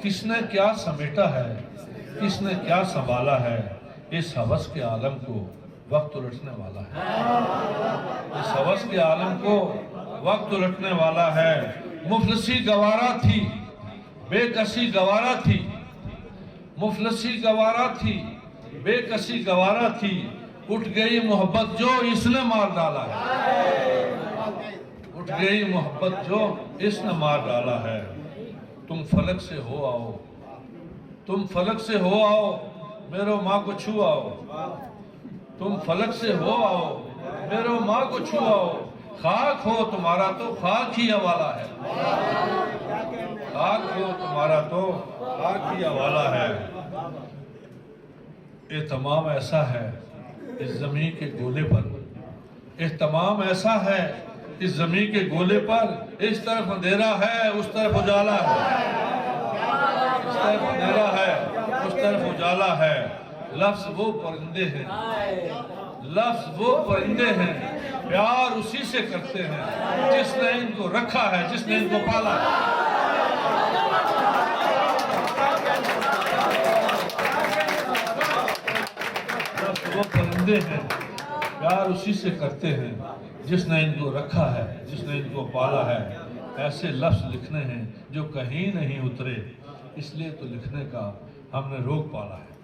किसने क्या समेटा है, किसने क्या संभाला है, इस हवस के आलम को वक्त उलटने वाला है। इस हवस के आलम को वक्त उलटने वाला है। मुफलसी गवारा थी, बेकसी गवारा थी, मुफलसी गवारा थी, बेकसी गवारा थी, उठ गई मोहब्बत जो इसने मार डाला है। उठ गई मोहब्बत जो इसने मार डाला है। तुम फलक से हो आओ, तुम फलक से हो आओ, मेरो माँ को छू आओ। तुम फलक से हो आओ, मेरो माँ को छू आओ। खाक हो तुम्हारा तो खाक ही हवाला है, खाक हो तुम्हारा तो खाक ही हवाला है। एहतमाम ऐसा है इस जमीन के गोले पर, एहतमाम ऐसा है इस जमीन के गोले पर, इस तरफ अंधेरा है उस तरफ उजाला है, इस तरफ अंधेरा है उस तरफ उजाला है। लफ्ज वो परिंदे हैं, लफ्ज वो परिंदे हैं, प्यार उसी से करते हैं जिसने इनको रखा है, जिसने इनको पाला है। लफ्ज वो परिंदे हैं, प्यार उसी से करते हैं जिसने इनको रखा है, जिसने इनको पाला है। ऐसे लफ्ज लिखने हैं जो कहीं नहीं उतरे, इसलिए तो लिखने का हमने रोक पाला है।